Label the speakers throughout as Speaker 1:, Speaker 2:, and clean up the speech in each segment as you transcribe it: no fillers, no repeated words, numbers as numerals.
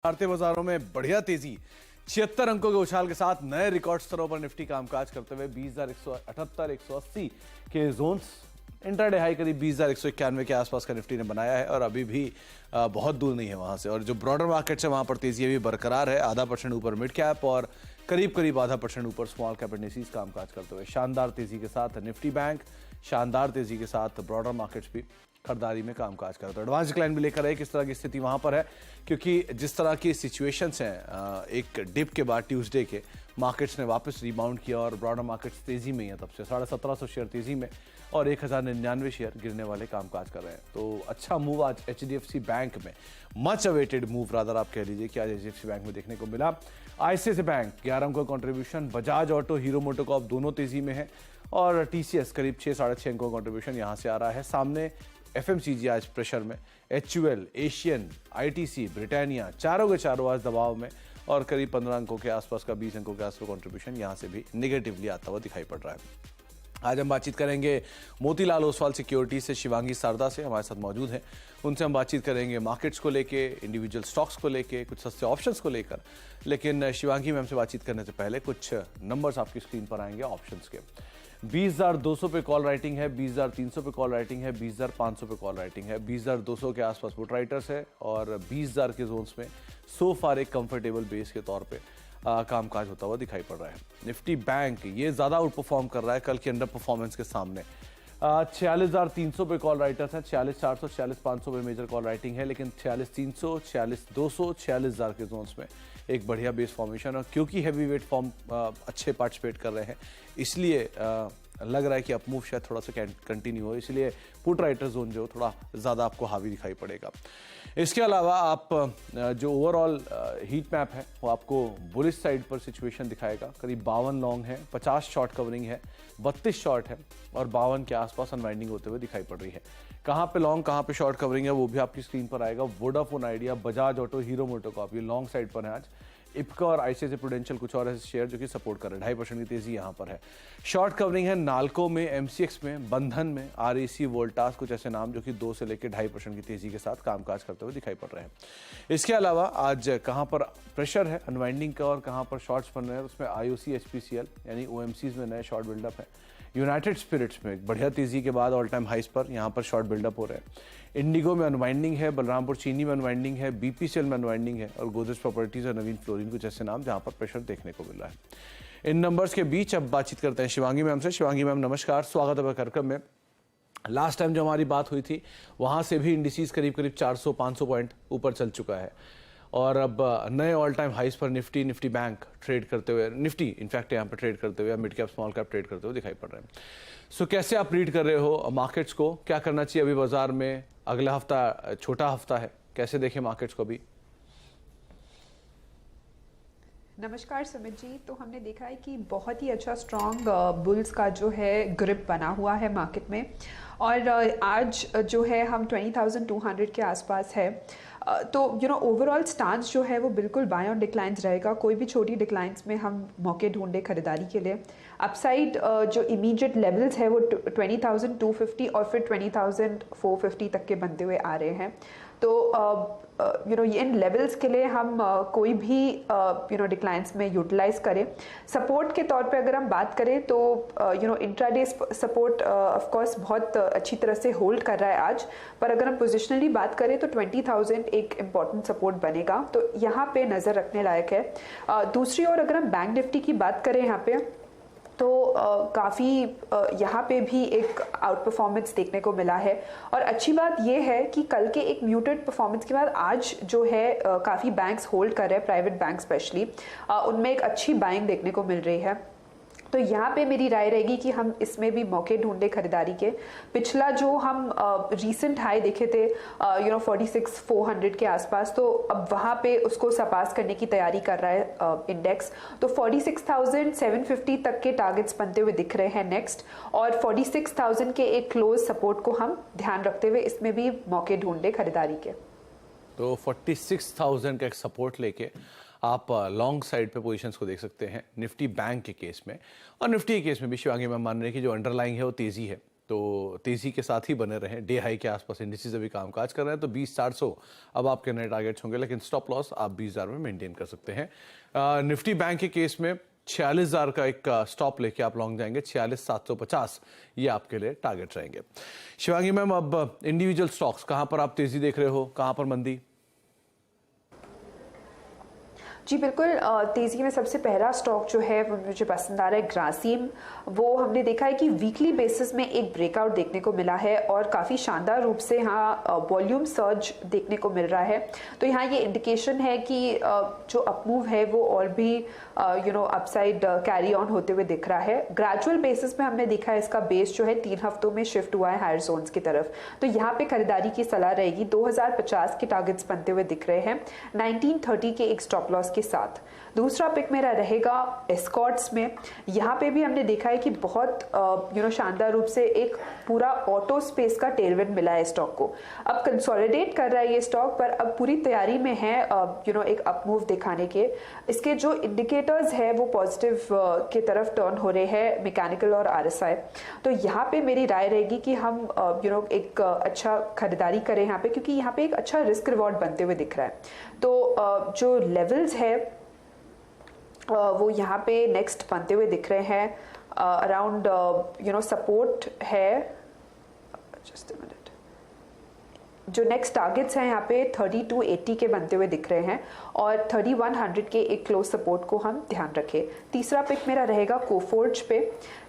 Speaker 1: भारतीय बाजारों में बढ़िया तेजी 76 अंकों के उछाल के साथ नए रिकॉर्ड स्तरों पर निफ्टी कामकाज करते हुए 20,178 180 के जोन्स इंट्राडे हाई करीब 20,191 के आसपास का निफ्टी ने बनाया है और अभी भी बहुत दूर नहीं है वहां से। और जो ब्रॉडर मार्केट है वहां पर तेजी अभी बरकरार है, आधा % ऊपर मिड कैप और करीब आधा % ऊपर स्मॉल कैप इंडिसेस कामकाज करते हुए। शानदार तेजी के साथ निफ्टी बैंक, शानदार तेजी के साथ ब्रॉडर मार्केट्स भी खरीदारी में कामकाज करते हैं। एडवांस डिक्लाइन भी लेकर आए, किस तरह की स्थिति वहां पर है, क्योंकि जिस तरह की सिचुएशंस हैं एक डिप के बाद ट्यूसडे के मार्केट्स ने वापस रिबाउंड किया और ब्रॉडर मार्केट्स तेजी में ही है। तब से 1750 शेयर तेजी में और 1099 शेयर गिरने वाले कामकाज कर रहे हैं। तो अच्छा मूव आज HDFC बैंक में, मच अवेटेड मूव रादर आप कह लीजिए कि आज HDFC बैंक में देखने को मिला। ICICI बैंक 11 अंकों का contribution, Bajaj auto, hero MotoCorp दोनों तेजी में है और TCS करीब 6-6.5 अंकों का कंट्रीब्यूशन यहां से आ रहा है। सामने FMCG आज प्रेशर में, HUL, एशियन, ITC, ब्रिटानिया चारों के चारों आज दबाव में और करीब 15 अंकों के आसपास का 20 अंकों के आसपास कंट्रीब्यूशन यहां से भी नेगेटिवली आता हुआ दिखाई पड़ रहा है। आज हम बातचीत करेंगे मोतीलाल ओसवाल सिक्योरिटी से, शिवांगी शारदा से हमारे साथ मौजूद हैं। उनसे हम बातचीत करेंगे मार्केट्स को लेके, इंडिविजुअल स्टॉक्स को लेके, कुछ सस्ते ऑप्शंस को लेकर। लेकिन शिवांगी मैम से बातचीत करने से पहले कुछ नंबर्स आपकी स्क्रीन पर आएंगे ऑप्शंस के। 20,200 पे कॉल राइटिंग है, 20,300 पे कॉल राइटिंग है, 20,500 पे कॉल राइटिंग है, 20,200 के आसपास पुट राइटर्स है और 20,000 के जोन्स में सो फार एक कंफर्टेबल बेस के तौर पे कामकाज होता हुआ दिखाई पड़ रहा है। निफ्टी बैंक ये ज़्यादा आउट परफॉर्म कर रहा है कल की अंडर परफॉर्मेंस के सामने। 46,300 पे कॉल राइटर्स हैं, 46,400 46,500 पे मेजर कॉल राइटिंग है, लेकिन 46,300 46,200 46,000 के जोन्स में एक बढ़िया बेस फॉर्मेशन। और क्योंकि हैवी वेट फॉर्म अच्छे पार्टिसिपेट कर रहे हैं, इसलिए लग रहा है कि अपमूव शायद थोड़ा सा कंटिन्यू हो, इसलिए पुट राइटर जोन जो थोड़ा ज़्यादा आपको हावी दिखाई पड़ेगा। इसके अलावा आप जो ओवरऑल हीट मैप है वो आपको बुलिश साइड पर सिचुएशन दिखाएगा। करीब 52 लॉन्ग है, 50 शॉर्ट कवरिंग है, 32 शॉर्ट है और 52 के आसपास अनवाइंडिंग होते हुए दिखाई पड़ रही है। कहाँ पे लॉन्ग, कहाँ पे शॉर्ट कवरिंग है वो भी आपकी स्क्रीन पर आएगा। Vodafone idea, Bajaj auto, hero MotoCorp ये लॉन्ग साइड पर है आज। इप्का और ICICI प्रूडेंशियल कुछ और ऐसे शेयर जो कि सपोर्ट कर रहे हैं, 2.5% की तेजी यहां पर है। शॉर्ट कवरिंग है नाल्को में, MCX में, बंधन में, REC, वोल्टास, कुछ ऐसे नाम जो कि 2 से लेकर 2.5% की तेजी के साथ कामकाज करते हुए दिखाई पड़ रहे हैं। इसके अलावा आज कहां पर प्रेशर है अनवाइंडिंग का और कहां पर शॉर्ट्स बन रहे हैं, उसमें IOC, HPCL यानी OMCs में नए शॉर्ट बिल्डअप है। यूनाइटेड स्पिरिट्स में बढ़िया तेजी के बाद ऑल टाइम हाइस पर यहां पर शॉर्ट बिल्डअप हो रहे हैं। इंडिगो में अनवाइंडिंग है, बलरामपुर चीनी में अनवाइंडिंग है, BPCL में अनवाइंडिंग है और गोदरेज प्रॉपर्टीज और नवीन फ्लोरिन कुछ ऐसे नाम जहां पर प्रेशर देखने को मिल रहा है। इन नंबर्स के बीच अब बातचीत करते हैं शिवांगी मैम से। शिवांगी मैम नमस्कार, स्वागत है कार्यक्रम में। लास्ट टाइम जो हमारी बात हुई थी वहां से भी इंडिसेस करीब 400-500 पॉइंट ऊपर चल चुका है और अब नए ऑल टाइम हाइस पर निफ्टी बैंक ट्रेड करते हुए, निफ्टी इनफैक्ट यहाँ पर ट्रेड करते हुए, mid cap small cap trade करते हुए दिखाई पड़ रहे हैं। सो कैसे आप रीड कर रहे हो मार्केट्स को, क्या करना चाहिए अभी बाजार में? अगला हफ्ता छोटा हफ्ता है, कैसे देखें मार्केट्स को अभी?
Speaker 2: नमस्कार सुमित जी। तो हमने देखा है कि बहुत ही अच्छा स्ट्रॉन्ग बुल्स का जो है ग्रिप बना हुआ है मार्केट में और आज जो है हम 20,200 के आसपास है। तो ओवरऑल स्टांस जो है वो बिल्कुल बाय ऑन डिक्लाइंस रहेगा। कोई भी छोटी डिक्लाइंस में हम मौके ढूंढे खरीदारी के लिए। अपसाइड जो इमीडिएट लेवल्स है वो 20,250 और फिर 20,450 तक के बनते हुए आ रहे हैं। तो इन लेवल्स के लिए हम कोई भी डिक्लाइंस में यूटिलाइज करें। सपोर्ट के तौर पे अगर हम बात करें तो इंट्राडे सपोर्ट ऑफ कोर्स बहुत अच्छी तरह से होल्ड कर रहा है आज, पर अगर हम पोजिशनली बात करें तो 20,000 एक इम्पॉर्टेंट सपोर्ट बनेगा, तो यहाँ पे नज़र रखने लायक है। दूसरी ओर अगर हम बैंक निफ्टी की बात करें यहाँ पे तो काफ़ी यहाँ पे भी एक आउट परफॉर्मेंस देखने को मिला है। और अच्छी बात ये है कि कल के एक म्यूटेड परफॉर्मेंस के बाद आज जो है काफ़ी बैंक्स होल्ड कर रहे हैं, प्राइवेट बैंक स्पेशली, उनमें एक अच्छी बाइंग देखने को मिल रही है। तो यहाँ पे मेरी राय रहेगी कि हम इसमें भी मौके ढूंढे खरीदारी के। पिछला जो हम रीसेंट हाई देखे थे 46,400 के आसपास, तो अब वहाँ पे उसको सरपास करने की तैयारी कर रहा है इंडेक्स। तो 46,750 तक के टारगेट्स बनते हुए दिख रहे हैं नेक्स्ट, और 46,000 के एक क्लोज सपोर्ट को हम ध्यान रखते हुए इसमें भी मौके ढूंढे खरीदारी के।
Speaker 1: तो 46,000 का एक सपोर्ट लेके आप लॉन्ग साइड पे पोजीशंस को देख सकते हैं निफ्टी बैंक के केस में। और निफ्टी के केस में भी शिवांगी मैम मान रहे हैं कि जो अंडरलाइंग है वो तेजी है, तो तेजी के साथ ही बने रहें। डे हाई के आसपास इंडिसेस अभी कामकाज कर रहे हैं, तो 20,400 अब आपके नए टारगेट्स होंगे, लेकिन स्टॉप लॉस आप 20,000 में मेंटेन कर सकते हैं। निफ्टी बैंक के केस में 46,000 का एक स्टॉप लेके आप लॉन्ग जाएंगे, 46,750 ये आपके लिए टारगेट रहेंगे। शिवांगी मैम, अब इंडिविजुअल स्टॉक्स कहां पर आप तेजी देख रहे हो, कहां पर मंदी?
Speaker 2: जी बिल्कुल, तेज़ी में सबसे पहला स्टॉक जो है वो मुझे पसंद आ रहा है ग्रासिम। वो हमने देखा है कि वीकली बेसिस में एक ब्रेकआउट देखने को मिला है और काफ़ी शानदार रूप से यहाँ वॉल्यूम सर्ज देखने को मिल रहा है। तो यहाँ ये इंडिकेशन है कि जो अपमूव है वो और भी अपसाइड कैरी ऑन होते हुए दिख रहा है। ग्रेजुअल बेसिस में हमने देखा है इसका बेस जो है 3 हफ्तों में शिफ्ट हुआ है हायर जोन्स की तरफ। तो यहाँ पे खरीदारी की सलाह रहेगी। 2050 के टारगेट्स बनते हुए दिख रहे हैं 1930 के एक स्टॉप लॉस के साथ। दूसरा पिक मेरा रहेगा एस्कॉर्ट्स में। यहाँ पे भी हमने देखा है कि बहुत शानदार रूप से एक पूरा ऑटो स्पेस का टेलविंड मिला है स्टॉक को। अब कंसोलिडेट कर रहा है ये स्टॉक, पर अब पूरी तैयारी में है एक अपमूव दिखाने के। इसके जो इंडिकेटर्स है वो पॉजिटिव की तरफ टर्न हो रहे हैं, मैकेनिकल और आरएसआई। तो यहाँ पे मेरी राय रहेगी कि हम एक अच्छा खरीदारी करें यहाँ पे, क्योंकि यहाँ पे एक अच्छा रिस्क रिवॉर्ड बनते हुए दिख रहा है। तो जो लेवल्स है वो यहाँ पे नेक्स्ट बनते हुए दिख रहे हैं। अराउंड सपोर्ट है, जस्ट अ मिनट, जो नेक्स्ट टारगेट्स हैं यहाँ पे 3280 के बनते हुए दिख रहे हैं और 3100 के एक क्लोज सपोर्ट को हम ध्यान रखें। तीसरा पिक मेरा रहेगा कोफोर्ज पे।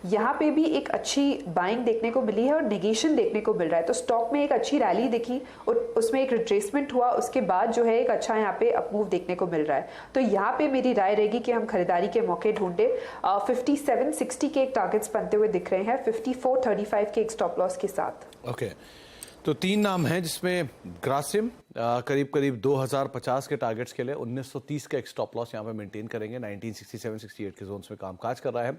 Speaker 2: यहाँ पे भी एक अच्छी बाइंग देखने को मिली है और नेगेशन देखने को मिल रहा है। तो स्टॉक में एक अच्छी रैली दिखी और उसमें एक रिट्रेसमेंट हुआ, उसके बाद जो है एक अच्छा यहाँ पे अपमूव देखने को मिल रहा है। तो यहाँ पे मेरी राय रहेगी कि हम खरीदारी के मौके ढूंढे। 5760 के एक टारगेट्स बनते हुए दिख रहे हैं 5435 के एक स्टॉप लॉस के साथ।
Speaker 1: ओके, तो 3 नाम हैं जिसमें ग्रासिम करीब करीब 2050 के टारगेट्स के लिए 1930 का एक स्टॉप लॉस यहाँ पे मेंटेन करेंगे। 1967-68 के जोन्स में कामकाज कर रहा है।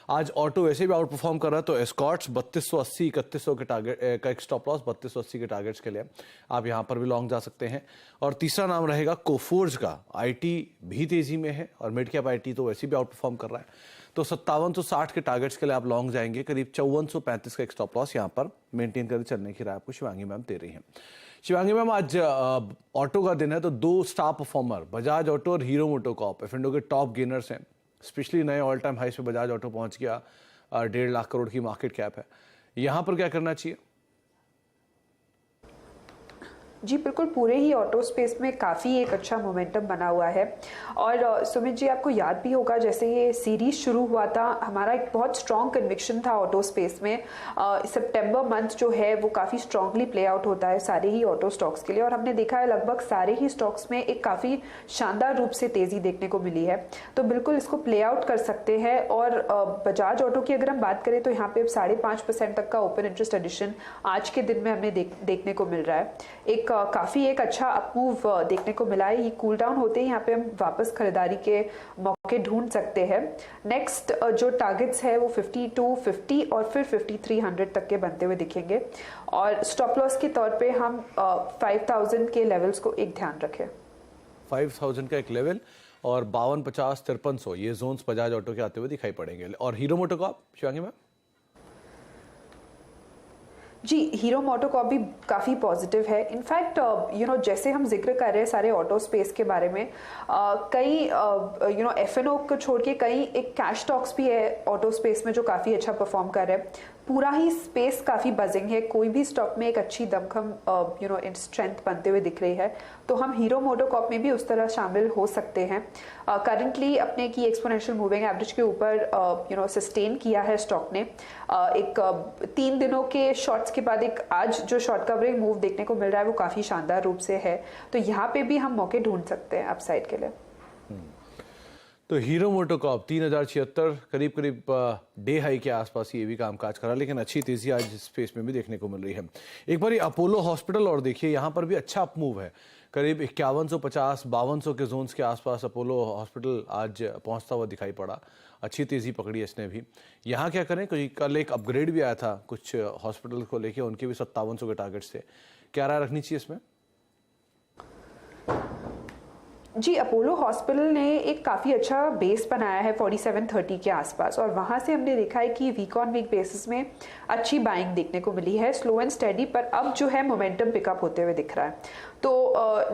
Speaker 1: आज ऑटो वैसे भी आउट परफॉर्म कर रहा है, तो एस्कॉर्ट्स 3280 3100 के टारगेट का एक स्टॉप लॉस 3280 के टारगेट्स के लिए आप यहाँ पर भी लॉन्ग जा सकते हैं। और तीसरा नाम रहेगा कोफोर्ज का। आईटी भी तेजी में है और मिड कैप आईटी तो वैसे भी आउट परफॉर्म कर रहा है, तो 5760 के टारगेट्स के लिए आप लॉन्ग जाएंगे। करीब 5435 का एक स्टॉप लॉस यहाँ पर मेंटेन करके चलने की राय आपको शिवांगी मैम दे रही हैं। शिवांगी मैम, आज ऑटो का दिन है, तो 2 स्टार परफॉर्मर बजाज ऑटो और हीरो मोटोकॉर्प एफ&ओ के टॉप गेनर्स हैं। स्पेशली नए ऑल टाइम हाइस पे बजाज ऑटो पहुंच गया, 1.5 लाख करोड़ की मार्केट कैप है। यहाँ पर क्या करना चाहिए?
Speaker 2: जी बिल्कुल, पूरे ही ऑटो स्पेस में काफ़ी एक अच्छा मोमेंटम बना हुआ है। और सुमित जी, आपको याद भी होगा जैसे ये सीरीज शुरू हुआ था, हमारा एक बहुत स्ट्रॉन्ग कन्विक्शन था ऑटो स्पेस में। सितंबर मंथ जो है वो काफ़ी स्ट्रांगली प्ले आउट होता है सारे ही ऑटो स्टॉक्स के लिए, और हमने देखा है लगभग सारे ही स्टॉक्स में एक काफ़ी शानदार रूप से तेज़ी देखने को मिली है। तो बिल्कुल इसको प्ले आउट कर सकते हैं। और बजाज ऑटो की अगर हम बात करें तो यहाँ पे 5.5% तक का ओपन इंटरेस्ट एडिशन आज के दिन में हमें देखने को मिल रहा है। काफ़ी एक अच्छा अपमूव देखने को मिला है। ये कूल डाउन होते ही यहाँ पे हम वापस खरीदारी के मौके ढूंढ सकते हैं। नेक्स्ट जो टारगेट्स है वो 5250 और फिर 5300 तक के बनते हुए दिखेंगे। और स्टॉप लॉस के तौर पे हम 5000 के लेवल्स को एक ध्यान रखें।
Speaker 1: 5000 का एक लेवल और 5250 5300 ये जोन्स बजाज ऑटो के आते हुए दिखाई पड़ेंगे। और हीरो मोटोकॉर्प शिवांगी मैम?
Speaker 2: जी, हीरो मोटोकॉर्प भी काफ़ी पॉजिटिव है। इनफैक्ट जैसे हम जिक्र कर रहे हैं सारे ऑटो स्पेस के बारे में, कई एफ&ओ को छोड़ के कई एक कैश स्टॉक्स भी है ऑटो स्पेस में जो काफ़ी अच्छा परफॉर्म कर रहे हैं। पूरा ही स्पेस काफ़ी बजिंग है, कोई भी स्टॉक में एक अच्छी दमखम स्ट्रेंथ बनते हुए दिख रही है। तो हम हीरो मोटोकॉर्प में भी उस तरह शामिल हो सकते हैं। करंटली अपने की एक्सपोनेंशियल मूविंग एवरेज के ऊपर सस्टेन किया है स्टॉक ने। एक 3 दिनों के शॉर्ट्स के बाद एक आज जो शॉर्ट कवरिंग मूव देखने को मिल रहा है वो काफ़ी शानदार रूप से है। तो यहाँ पे भी हम मौके ढूंढ सकते हैं अपसाइड के लिए।
Speaker 1: तो हीरो मोटोकॉर्प 3076 करीब करीब डे हाई के आसपास ये भी कामकाज करा, लेकिन अच्छी तेजी आज स्पेस में भी देखने को मिल रही है। एक बार अपोलो हॉस्पिटल और देखिए, यहाँ पर भी अच्छा अपमूव है। करीब 5150 5200 के जोन्स के आसपास अपोलो हॉस्पिटल आज पहुंचता हुआ दिखाई पड़ा। अच्छी तेजी पकड़ी इसने भी। यहाँ क्या करें, क्योंकि कल एक अपग्रेड भी आया था कुछ हॉस्पिटल को लेके, उनके भी 5700 के टारगेट्स थे। क्या राय रखनी चाहिए इसमें?
Speaker 2: जी, अपोलो हॉस्पिटल ने एक काफ़ी अच्छा बेस बनाया है 4730 के आसपास, और वहाँ से हमने देखा है कि वीक ऑन वीक बेसिस में अच्छी बाइंग देखने को मिली है, स्लो एंड स्टेडी, पर अब जो है मोमेंटम पिकअप होते हुए दिख रहा है। तो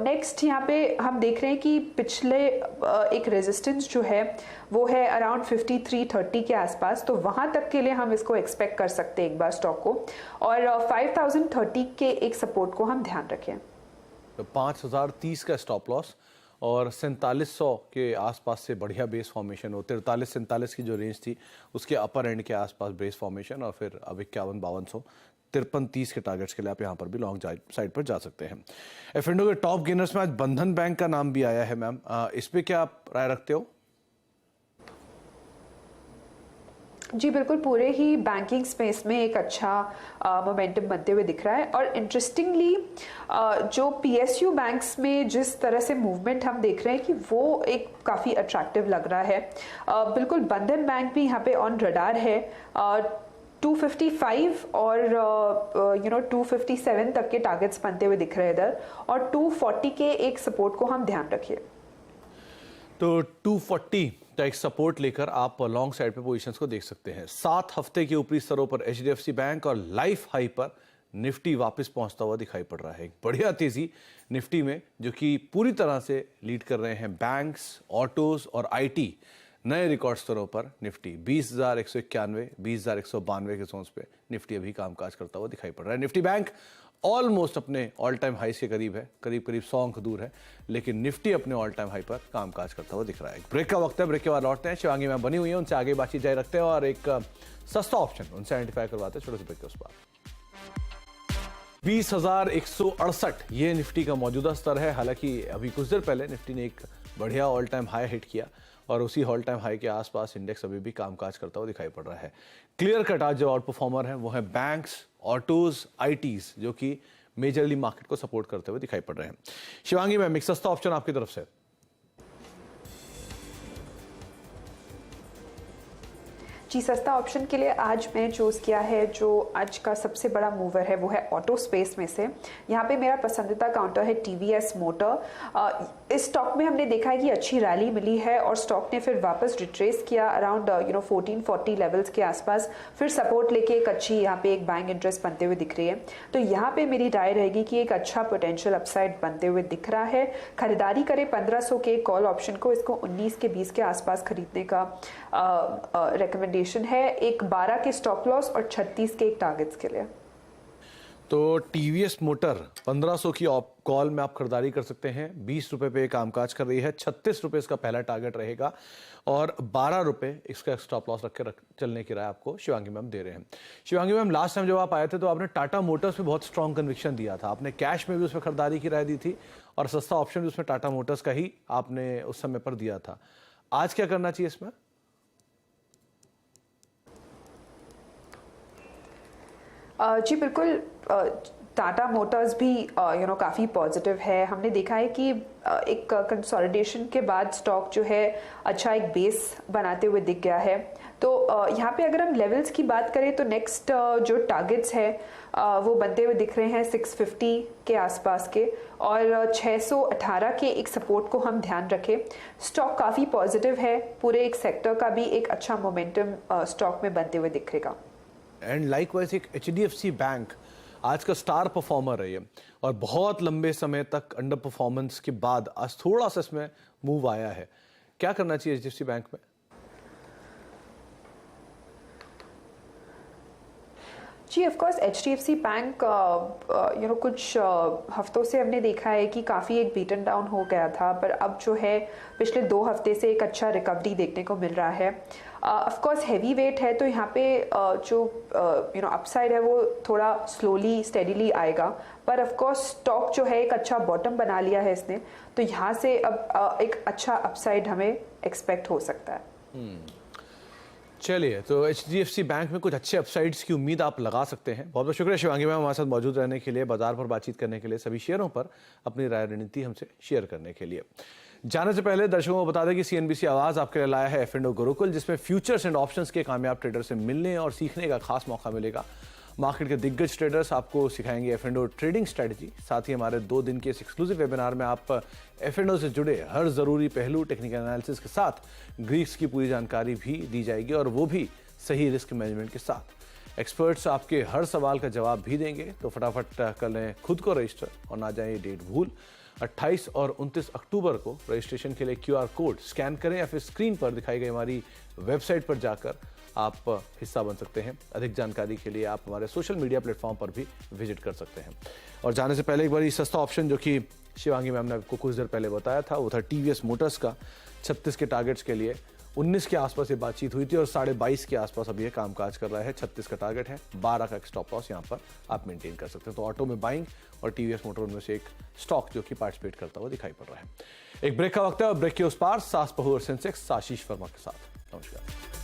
Speaker 2: नेक्स्ट यहाँ पे हम देख रहे हैं कि पिछले एक रेजिस्टेंस जो है वो है अराउंड 5330 के आसपास, तो वहाँ तक के लिए हम इसको एक्सपेक्ट कर सकते हैं एक बार स्टॉक को, और 5030 के एक सपोर्ट को हम ध्यान रखें।
Speaker 1: तो 5030 का स्टॉप लॉस और 4700 के आसपास से बढ़िया बेस फॉर्मेशन हो, 43-47 की जो रेंज थी उसके अपर एंड के आसपास बेस फॉर्मेशन, और फिर अब 51-5200 53-30 के टारगेट्स के लिए आप यहाँ पर भी लॉन्ग साइड पर जा सकते हैं। एफ&ओ के टॉप गेनर्स में आज बंधन बैंक का नाम भी आया है मैम, इस पे क्या आप राय रखते हो?
Speaker 2: जी बिल्कुल, पूरे ही बैंकिंग स्पेस में एक अच्छा मोमेंटम बनते हुए दिख रहा है, और इंटरेस्टिंगली जो पीएसयू बैंक्स में जिस तरह से मूवमेंट हम देख रहे हैं कि वो एक काफ़ी अट्रैक्टिव लग रहा है। बिल्कुल, बंधन बैंक भी यहाँ पे ऑन रडार है, 255 और 257 तक के टारगेट्स बनते हुए दिख रहे हैं इधर, और 240 के एक सपोर्ट को हम ध्यान रखिए।
Speaker 1: तो 240 का एक सपोर्ट लेकर आप लॉन्ग साइड पे पोजीशंस को देख सकते हैं। 7 हफ्ते के ऊपरी स्तरों पर एचडीएफसी बैंक और लाइफ हाई पर निफ्टी वापस पहुंचता हुआ दिखाई पड़ रहा है। एक बढ़िया तेजी निफ्टी में, जो कि पूरी तरह से लीड कर रहे हैं बैंक्स, ऑटोज और आईटी। नए रिकॉर्ड स्तरों पर निफ्टी 20,191, 20,192 के जोन्स पे निफ्टी अभी कामकाज करता हुआ दिखाई पड़ रहा है। निफ्टी बैंक ऑलमोस्ट अपने ऑल टाइम हाई के करीब है, करीब 100 अंक दूर है, लेकिन निफ्टी अपने ऑल टाइम हाई पर कामकाज करता हुआ दिख रहा है। ब्रेक का वक्त है, ब्रेक के बाद लौटते हैं। शिवांगी मैम बनी हुई है, उनसे आगे बातचीत जारी रखते हैं और एक सस्ता ऑप्शन उनसे आइडेंटिफाई करवाते हैं छोटे से ब्रेक के उस पर। 20,168 ये निफ्टी का मौजूदा स्तर है। हालांकि अभी कुछ देर पहले निफ्टी ने एक बढ़िया ऑल टाइम हाई हिट किया और उसी ऑल टाइम हाई के आसपास इंडेक्स अभी भी कामकाज करता हुआ दिखाई पड़ रहा है। क्लियर कट आज जो आउट परफॉर्मर है वो है बैंक्स, ऑटोज, आईटीज, जो कि मेजरली मार्केट को सपोर्ट करते हुए दिखाई पड़ रहे हैं। शिवांगी मैम, एक सस्ता ऑप्शन आपकी तरफ से।
Speaker 2: जी, सस्ता ऑप्शन के लिए आज मैंने चूज़ किया है जो आज का सबसे बड़ा मूवर है, वो है ऑटो स्पेस में से। यहाँ पे मेरा पसंदीदा काउंटर है टीवीएस मोटर। इस स्टॉक में हमने देखा है कि अच्छी रैली मिली है और स्टॉक ने फिर वापस रिट्रेस किया अराउंड 1440 लेवल्स के आसपास, फिर सपोर्ट लेके एक अच्छी यहाँ पे एक बाइंग इंटरेस्ट बनते हुए दिख रही है। तो यहाँ पे मेरी राय रहेगी कि एक अच्छा पोटेंशियल अपसाइड बनते हुए दिख रहा है। खरीदारी करें 1500 के कॉल ऑप्शन को, इसको 19 के 20 के आसपास खरीदने का रिकमेंडेशन है। एक 12 के स्टॉप लॉस और 36 के एक टारगेट्स के लिए।
Speaker 1: तो टीवीएस मोटर 1500 की कॉल में आप खरीदारी कर सकते हैं। 20 रुपए पे कामकाज कर रही है, 36 रुपए इसका पहला टारगेट रहेगा और 12 रुपए इसका स्टॉप लॉस रख के चलने की राय आपको शिवांगी मैम दे रहे हैं। शिवांगी मैम, लास्ट टाइम जब आप आए थे तो आपने टाटा मोटर्स पे बहुत स्ट्रॉन्ग कन्विक्शन दिया था, आपने कैश में भी उसमें खरीदारी की राय दी थी और सस्ता ऑप्शन भी उसमें टाटा मोटर्स का ही आपने उस समय पर दिया था। आज क्या करना चाहिए इसमें?
Speaker 2: जी बिल्कुल, टाटा मोटर्स भी काफ़ी पॉजिटिव है। हमने देखा है कि एक कंसोलिडेशन के बाद स्टॉक जो है अच्छा एक बेस बनाते हुए दिख गया है। तो यहाँ पे अगर हम लेवल्स की बात करें तो नेक्स्ट जो टारगेट्स है वो बनते हुए दिख रहे हैं 650 के आसपास के, और 618 के एक सपोर्ट को हम ध्यान रखें। स्टॉक काफ़ी पॉजिटिव है, पूरे एक सेक्टर का भी एक अच्छा मोमेंटम स्टॉक में बनते हुए दिखेगा।
Speaker 1: एंड लाइकवाइज एक एचडीएफसी बैंक आज का स्टार परफॉर्मर है ये, और बहुत लंबे समय तक अंडर परफॉर्मेंस के बाद आज थोड़ा सा इसमें मूव आया है। क्या करना चाहिए एचडीएफसी बैंक में?
Speaker 2: जी ऑफ कोर्स, एचडीएफसी बैंक कुछ हफ्तों से हमने देखा है कि काफ़ी एक बीटन डाउन हो गया था, पर अब जो है पिछले 2 हफ्ते से एक अच्छा रिकवरी देखने को मिल रहा है। ऑफ कोर्स हैवी वेट है, तो यहाँ पे जो अपसाइड है वो थोड़ा स्लोली स्टेडीली आएगा, पर ऑफ कोर्स स्टॉक जो है एक अच्छा बॉटम बना लिया है इसने, तो यहाँ से अब एक अच्छा अपसाइड हमें एक्सपेक्ट हो सकता है।
Speaker 1: चलिए, तो एचडीएफसी बैंक में कुछ अच्छे अपसाइड्स की उम्मीद आप लगा सकते हैं। बहुत बहुत शुक्रिया शिवांगी मैम हमारे साथ मौजूद रहने के लिए, बाजार पर बातचीत करने के लिए, सभी शेयरों पर अपनी राय रणनीति हमसे शेयर करने के लिए। जाने से पहले दर्शकों को बता दें कि सीएनबीसी आवाज आपके लिए लाया है एफ&ओ गुरुकुल, जिसमें फ्यूचर्स एंड ऑप्शंस के कामयाब ट्रेडर से मिलने और सीखने का खास मौका मिलेगा। मार्केट के दिग्गज ट्रेडर्स आपको सिखाएंगे F&O ट्रेडिंग स्ट्रेटजी। साथ ही हमारे 2 दिन के इस एक्सक्लूसिव वेबिनार में आप F&O से जुड़े हर जरूरी पहलू, टेक्निकल एनालिसिस के साथ ग्रीक्स की पूरी जानकारी भी दी जाएगी, और वो भी सही रिस्क मैनेजमेंट के साथ। एक्सपर्ट्स आपके हर सवाल का जवाब भी देंगे, तो फटाफट कर लें खुद को रजिस्टर और ना जाएं डेट भूल। 28 और 29 अक्टूबर को रजिस्ट्रेशन के लिए QR कोड स्कैन करें या फिर स्क्रीन पर दिखाई गई हमारी वेबसाइट पर जाकर आप हिस्सा बन सकते हैं। अधिक जानकारी के लिए आप हमारे सोशल मीडिया प्लेटफॉर्म पर भी विजिट कर सकते हैं। और जाने से पहले एक बार सस्ता ऑप्शन जो कि शिवांगी मैम ने आपको कुछ देर पहले बताया था, वो था TVS मोटर्स का। 36 के टारगेट्स के लिए 19 के आसपास ये बातचीत हुई थी और 22.5 के आसपास अब ये कामकाज कर रहा है। 36 का टारगेट है, 12 का स्टॉप लॉस यहाँ पर आप मेंटेन कर सकते हैं। तो ऑटो में बाइंग और TVS मोटर उनमें से एक स्टॉक जो कि पार्टिसिपेट करता हुआ दिखाई पड़ रहा है। एक ब्रेक का वक्त है और ब्रेक के उस पार सास बहू और सेंसेक्स आशीष वर्मा के साथ। नमस्कार।